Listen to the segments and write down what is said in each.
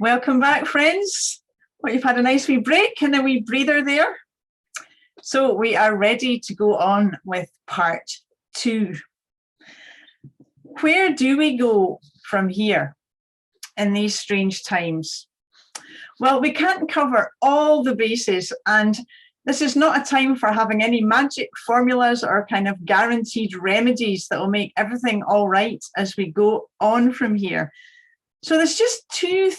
Welcome back, friends. Well, you've had a nice wee break and a wee breather there. So we are ready to go on with part 2. Where do we go from here in these strange times? Well, we can't cover all the bases, and this is not a time for having any magic formulas or kind of guaranteed remedies that will make everything all right as we go on from here. So there's just two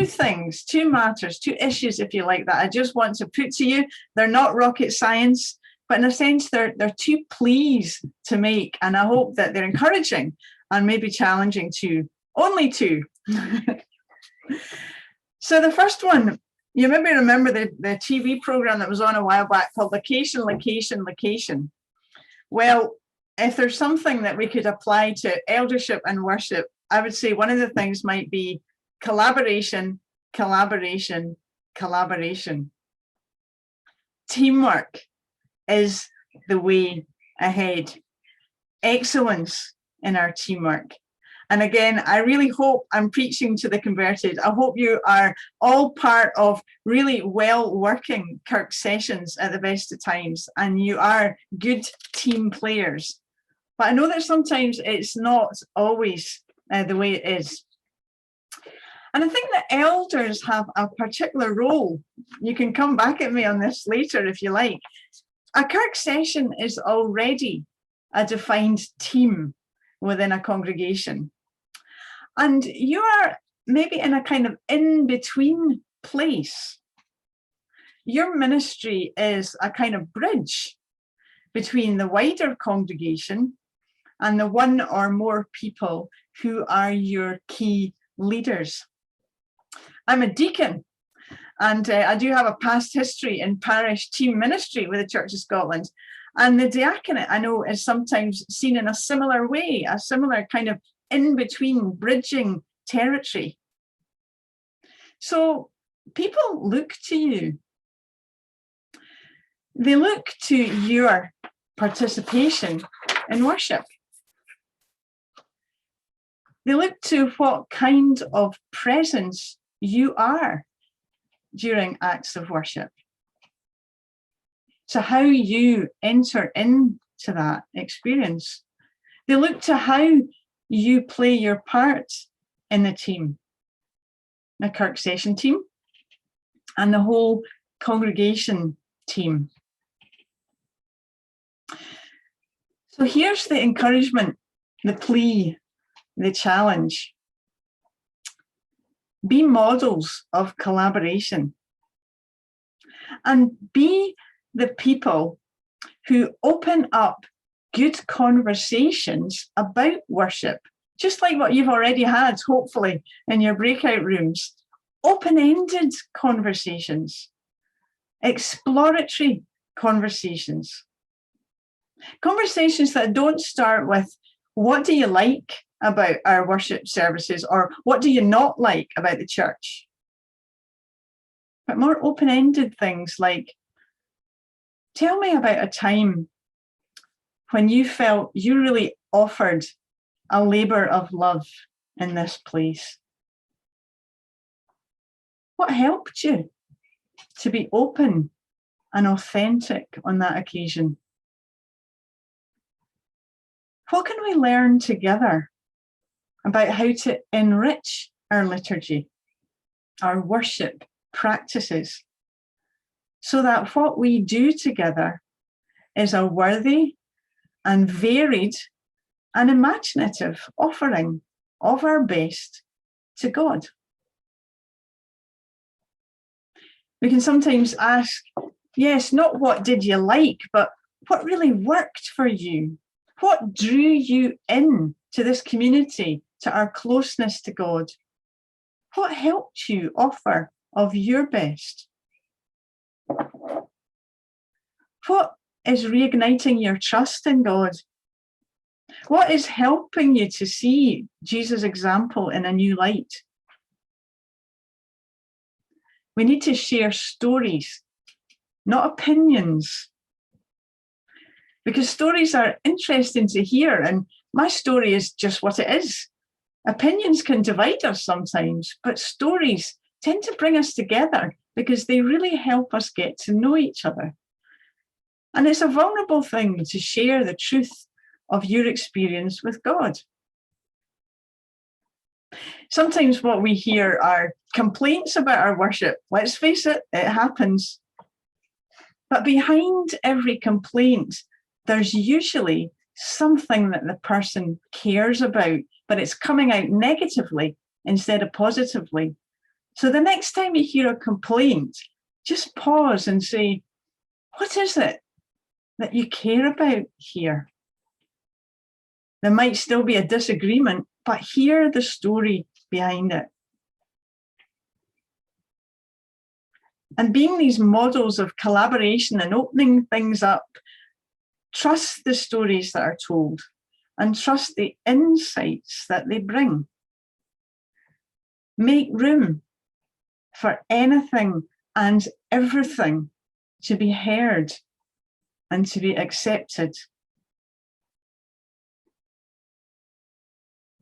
things, 2 matters, 2 issues, if you like, that I just want to put to you. They're not rocket science, but in a sense, they're 2 pleas to make, and I hope that they're encouraging and maybe challenging too. Only 2. So the first one, you maybe remember the TV program that was on a while back called Location, Location, Location. Well, if there's something that we could apply to eldership and worship, I would say one of the things might be collaboration, collaboration, collaboration. Teamwork is the way ahead. Excellence in our teamwork. And again, I really hope I'm preaching to the converted. I hope you are all part of really well-working Kirk sessions at the best of times, and you are good team players. But I know that sometimes it's not always the way it is. And I think that elders have a particular role. You can come back at me on this later if you like. A Kirk session is already a defined team within a congregation. And you are maybe in a kind of in-between place. Your ministry is a kind of bridge between the wider congregation and the one or more people who are your key leaders. I'm a deacon, and I do have a past history in parish team ministry with the Church of Scotland. And the diaconate, I know, is sometimes seen in a similar way, a similar kind of in-between bridging territory. So people look to you. They look to your participation in worship. They look to what kind of presence you are during acts of worship. So how you enter into that experience. They look to how you play your part in the team, the Kirk session team, and the whole congregation team. So here's the encouragement, the plea, the challenge. Be models of collaboration, and be the people who open up good conversations about worship, just like what you've already had, hopefully, in your breakout rooms. Open-ended conversations, exploratory conversations. Conversations that don't start with, what do you like about our worship services, or what do you not like about the church? But more open-ended things like, tell me about a time when you felt you really offered a labor of love in this place. What helped you to be open and authentic on that occasion? What can we learn together about how to enrich our liturgy, our worship practices, so that what we do together is a worthy and varied and imaginative offering of our best to God? We can sometimes ask, yes, not what did you like, but what really worked for you? What drew you in to this community, to our closeness to God? What helped you offer of your best? What is reigniting your trust in God? What is helping you to see Jesus' example in a new light? We need to share stories, not opinions. Because stories are interesting to hear, and my story is just what it is. Opinions can divide us sometimes, but stories tend to bring us together because they really help us get to know each other. And it's a vulnerable thing to share the truth of your experience with God. Sometimes what we hear are complaints about our worship. Let's face it, it happens. But behind every complaint, there's usually something that the person cares about, but it's coming out negatively instead of positively. So the next time you hear a complaint, just pause and say, what is it that you care about here? There might still be a disagreement, but hear the story behind it. And being these models of collaboration and opening things up, trust the stories that are told and trust the insights that they bring. Make room for anything and everything to be heard and to be accepted.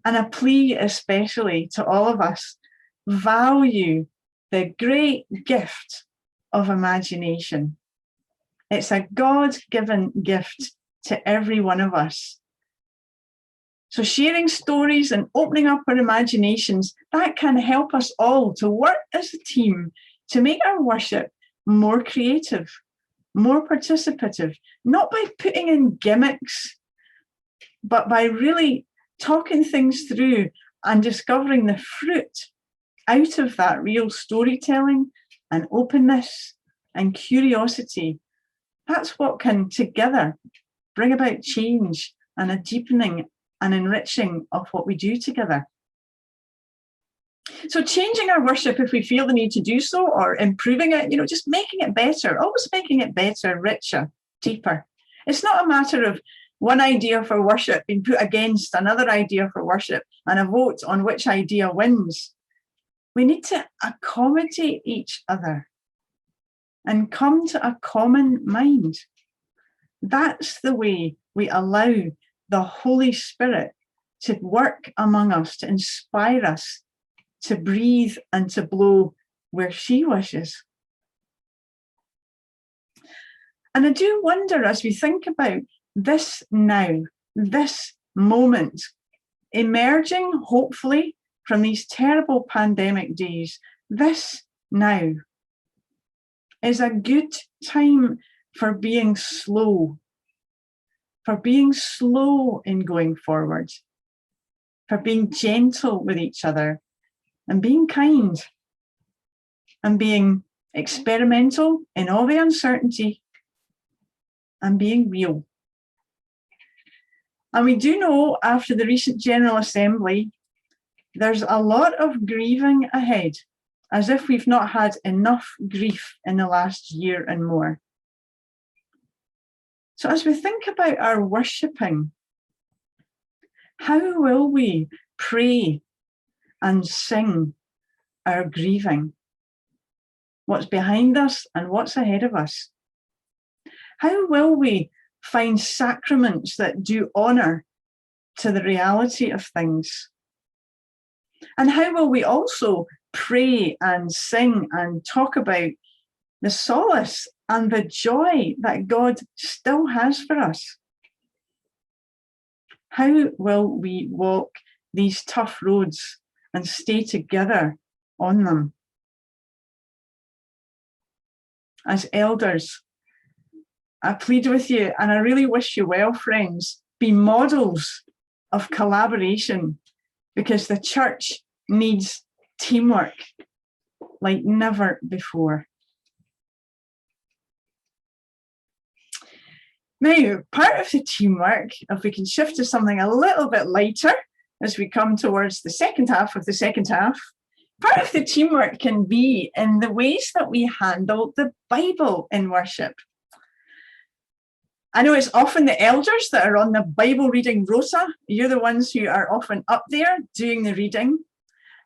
And a plea especially to all of us, value the great gift of imagination. It's a God-given gift to every one of us. So sharing stories and opening up our imaginations, that can help us all to work as a team to make our worship more creative, more participative, not by putting in gimmicks, but by really talking things through and discovering the fruit out of that real storytelling and openness and curiosity. That's what can together bring about change and a deepening and enriching of what we do together. So changing our worship if we feel the need to do so, or improving it, just making it better, always making it better, richer, deeper. It's not a matter of one idea for worship being put against another idea for worship and a vote on which idea wins. We need to accommodate each other and come to a common mind. That's the way we allow the Holy Spirit to work among us, to inspire us, to breathe and to blow where she wishes. And I do wonder, as we think about this now, this moment, emerging hopefully from these terrible pandemic days, this now is a good time for being slow in going forward, for being gentle with each other and being kind and being experimental in all the uncertainty and being real. And we do know after the recent General Assembly, there's a lot of grieving ahead, as if we've not had enough grief in the last year and more. So as we think about our worshipping, how will we pray and sing our grieving? What's behind us and what's ahead of us? How will we find sacraments that do honour to the reality of things? And how will we also pray and sing and talk about the solace and the joy that God still has for us? How will we walk these tough roads and stay together on them? As elders, I plead with you, and I really wish you well, friends, be models of collaboration, because the church needs teamwork like never before. Now, part of the teamwork, if we can shift to something a little bit lighter as we come towards the second half of the second half, part of the teamwork can be in the ways that we handle the Bible in worship. I know it's often the elders that are on the Bible reading rota. You're the ones who are often up there doing the reading.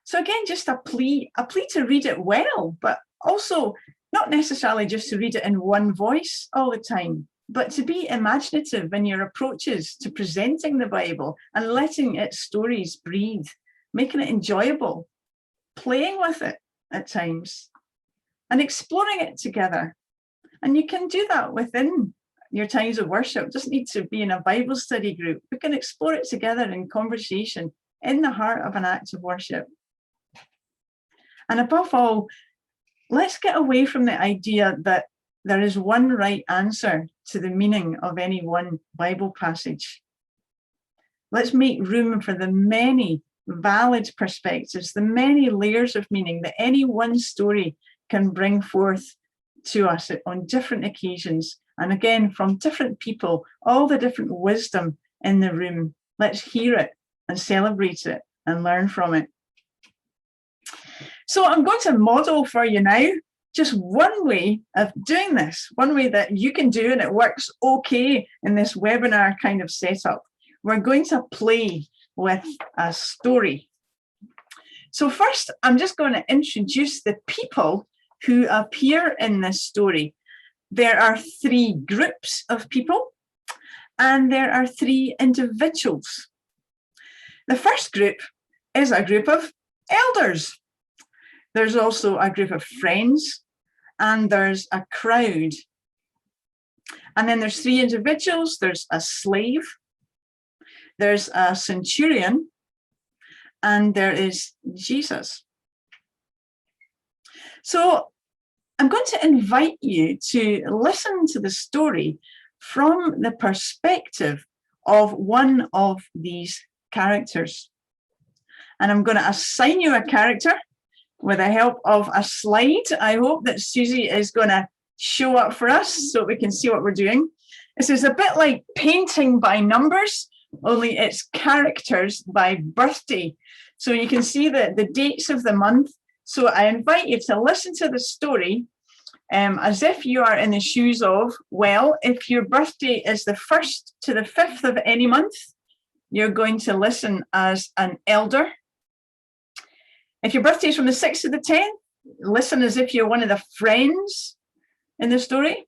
So again, just a plea to read it well, but also not necessarily just to read it in one voice all the time, but to be imaginative in your approaches to presenting the Bible and letting its stories breathe, making it enjoyable, playing with it, at times and exploring it together. And you can do that within your times of worship. It doesn't need to be in a Bible study group. We can explore it together in conversation in the heart of an act of worship. And above all, let's get away from the idea that there is one right answer to the meaning of any one Bible passage. Let's make room for the many valid perspectives, the many layers of meaning that any one story can bring forth to us on different occasions. And again, from different people, all the different wisdom in the room. Let's hear it and celebrate it and learn from it. So I'm going to model for you now just one way of doing this, one way that you can do, and it works okay in this webinar kind of setup. We're going to play with a story. So first, I'm just going to introduce the people who appear in this story. There are 3 groups of people, and there are 3 individuals. The first group is a group of elders. There's also a group of friends, and there's a crowd. And then there's 3 individuals. There's a slave, there's a centurion, and there is Jesus. So I'm going to invite you to listen to the story from the perspective of one of these characters. And I'm going to assign you a character with the help of a slide. I hope that Susie is going to show up for us so we can see what we're doing. This is a bit like painting by numbers, only it's characters by birthday. So you can see the dates of the month. So I invite you to listen to the story as if you are in the shoes of, well, if your birthday is the 1st to the 5th of any month, you're going to listen as an elder. If your birthday is from the 6th to the 10th, listen as if you're one of the friends in the story.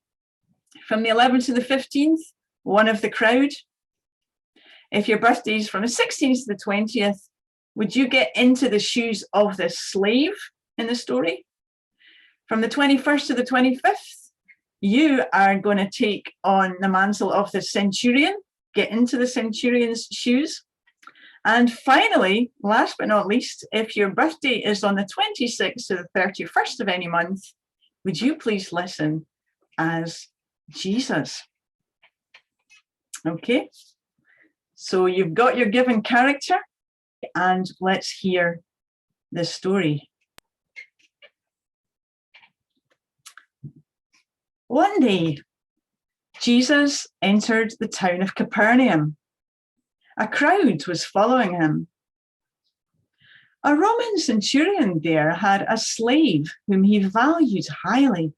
From the 11th to the 15th, one of the crowd. If your birthday is from the 16th to the 20th, would you get into the shoes of the slave in the story? From the 21st to the 25th, you are going to take on the mantle of the centurion, get into the centurion's shoes. And finally, last but not least, if your birthday is on the 26th to the 31st of any month, would you please listen as Jesus? Okay, so you've got your given character, and let's hear the story. One day, Jesus entered the town of Capernaum. A crowd was following him. A Roman centurion there had a slave whom he valued highly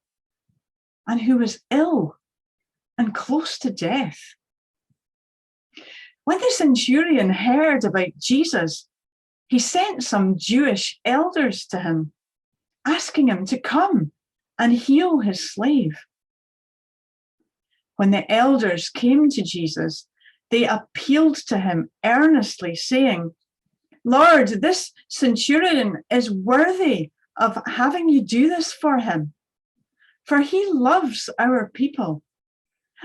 and who was ill and close to death. When the centurion heard about Jesus, he sent some Jewish elders to him, asking him to come and heal his slave. When the elders came to Jesus, they appealed to him earnestly, saying, "Lord, this centurion is worthy of having you do this for him, for he loves our people,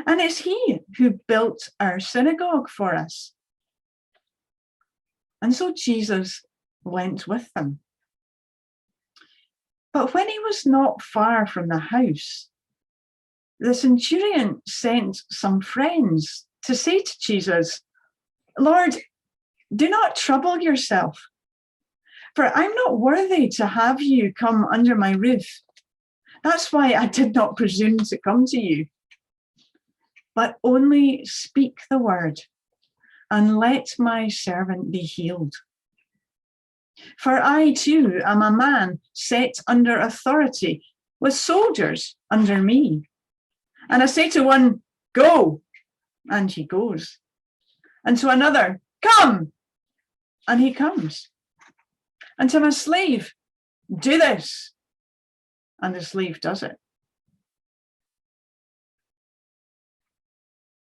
and it's he who built our synagogue for us." And so Jesus went with them. But when he was not far from the house, the centurion sent some friends to say to Jesus, "Lord, do not trouble yourself, for I'm not worthy to have you come under my roof. That's why I did not presume to come to you. But only speak the word, and let my servant be healed. For I too am a man set under authority, with soldiers under me. And I say to one, 'Go,' and he goes. And to another, 'Come,' and he comes. And to my slave, 'Do this,' and the slave does it."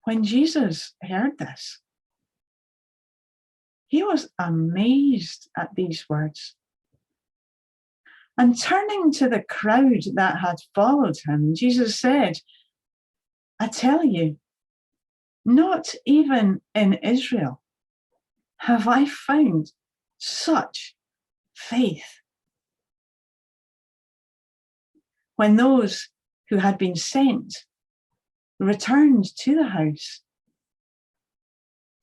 When Jesus heard this, he was amazed at these words. And turning to the crowd that had followed him, Jesus said, I tell you, not even in Israel have I found such faith. When those who had been sent returned to the house,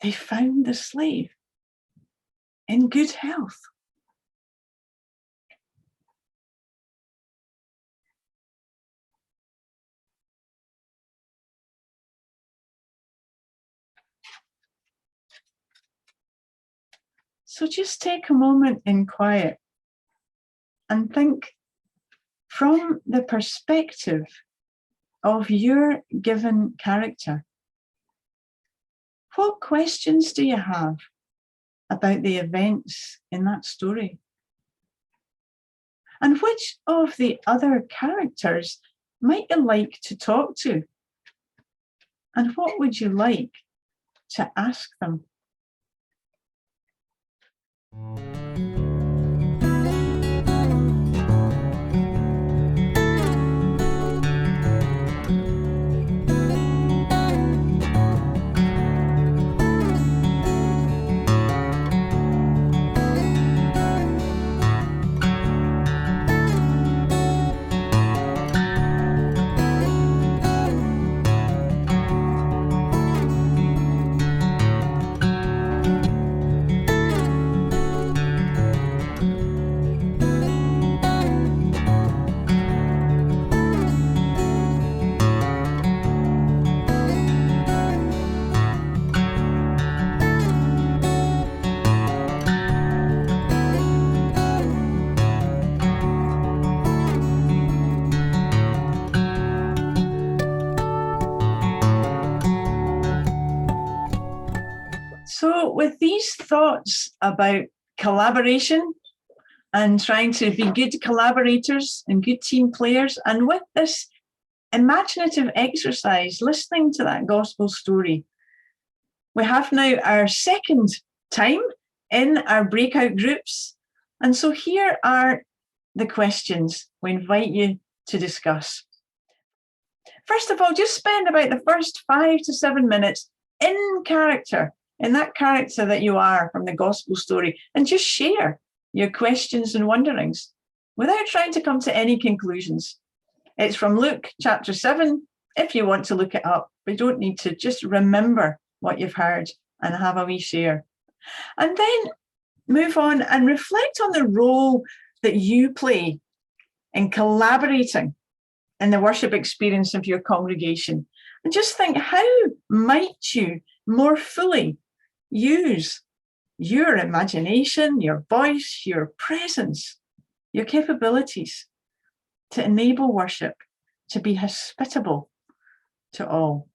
they found the slave in good health. So just take a moment in quiet and think from the perspective of your given character. What questions do you have about the events in that story? And which of the other characters might you like to talk to? And what would you like to ask them? So with these thoughts about collaboration and trying to be good collaborators and good team players, and with this imaginative exercise, listening to that gospel story, we have now our second time in our breakout groups. And so here are the questions we invite you to discuss. First of all, just spend about the first 5 to 7 minutes in character, in that character that you are from the gospel story, and just share your questions and wonderings without trying to come to any conclusions. It's from Luke chapter 7, if you want to look it up, but you don't need to. Just remember what you've heard and have a wee share. And then move on and reflect on the role that you play in collaborating in the worship experience of your congregation. And just think, how might you more fully use your imagination, your voice, your presence, your capabilities to enable worship to be hospitable to all.